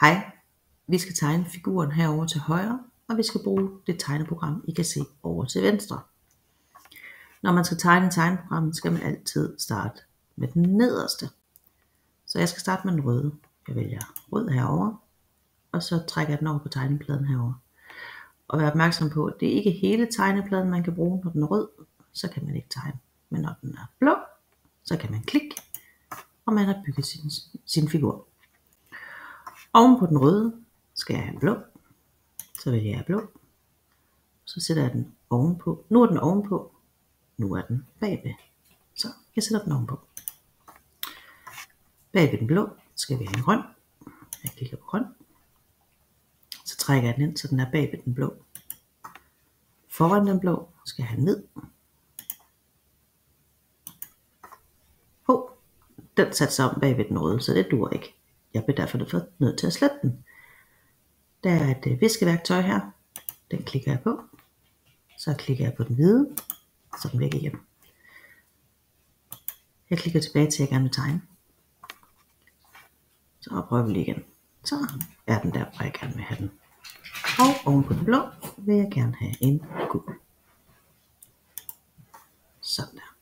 Hej, vi skal tegne figuren herover til højre, og vi skal bruge det tegneprogram, I kan se over til venstre. Når man skal tegne tegneprogrammet, skal man altid starte med den nederste. Så jeg skal starte med den røde. Jeg vælger rød herover, og så trækker jeg den over på tegnepladen herover. Og vær opmærksom på, at det ikke er hele tegnepladen, man kan bruge. Når den er rød, så kan man ikke tegne. Men når den er blå, så kan man klikke, og man har bygget sin figur. Oven på den røde skal jeg have en blå. Så vælger jeg blå. Så sætter jeg den ovenpå. Nu er den ovenpå. Nu er den bagved. Så jeg sætter den ovenpå. Bagved den blå skal vi have en grøn. Jeg klikker på grøn. Så trækker jeg den ind, så den er bagved den blå. Foran den blå skal jeg have ned. Den satte sig om bagved den røde, så det dur ikke. Jeg bliver derfor nødt til at slette den. Der er et viskeværktøj her. Den klikker jeg på. Så klikker jeg på den hvide. Så er den væk igen. Jeg klikker tilbage til, at jeg gerne vil tegne. Så prøver vi lige igen. Så er den der, hvor jeg gerne vil have den. Og oven på den blå vil jeg gerne have en gul. Sådan der.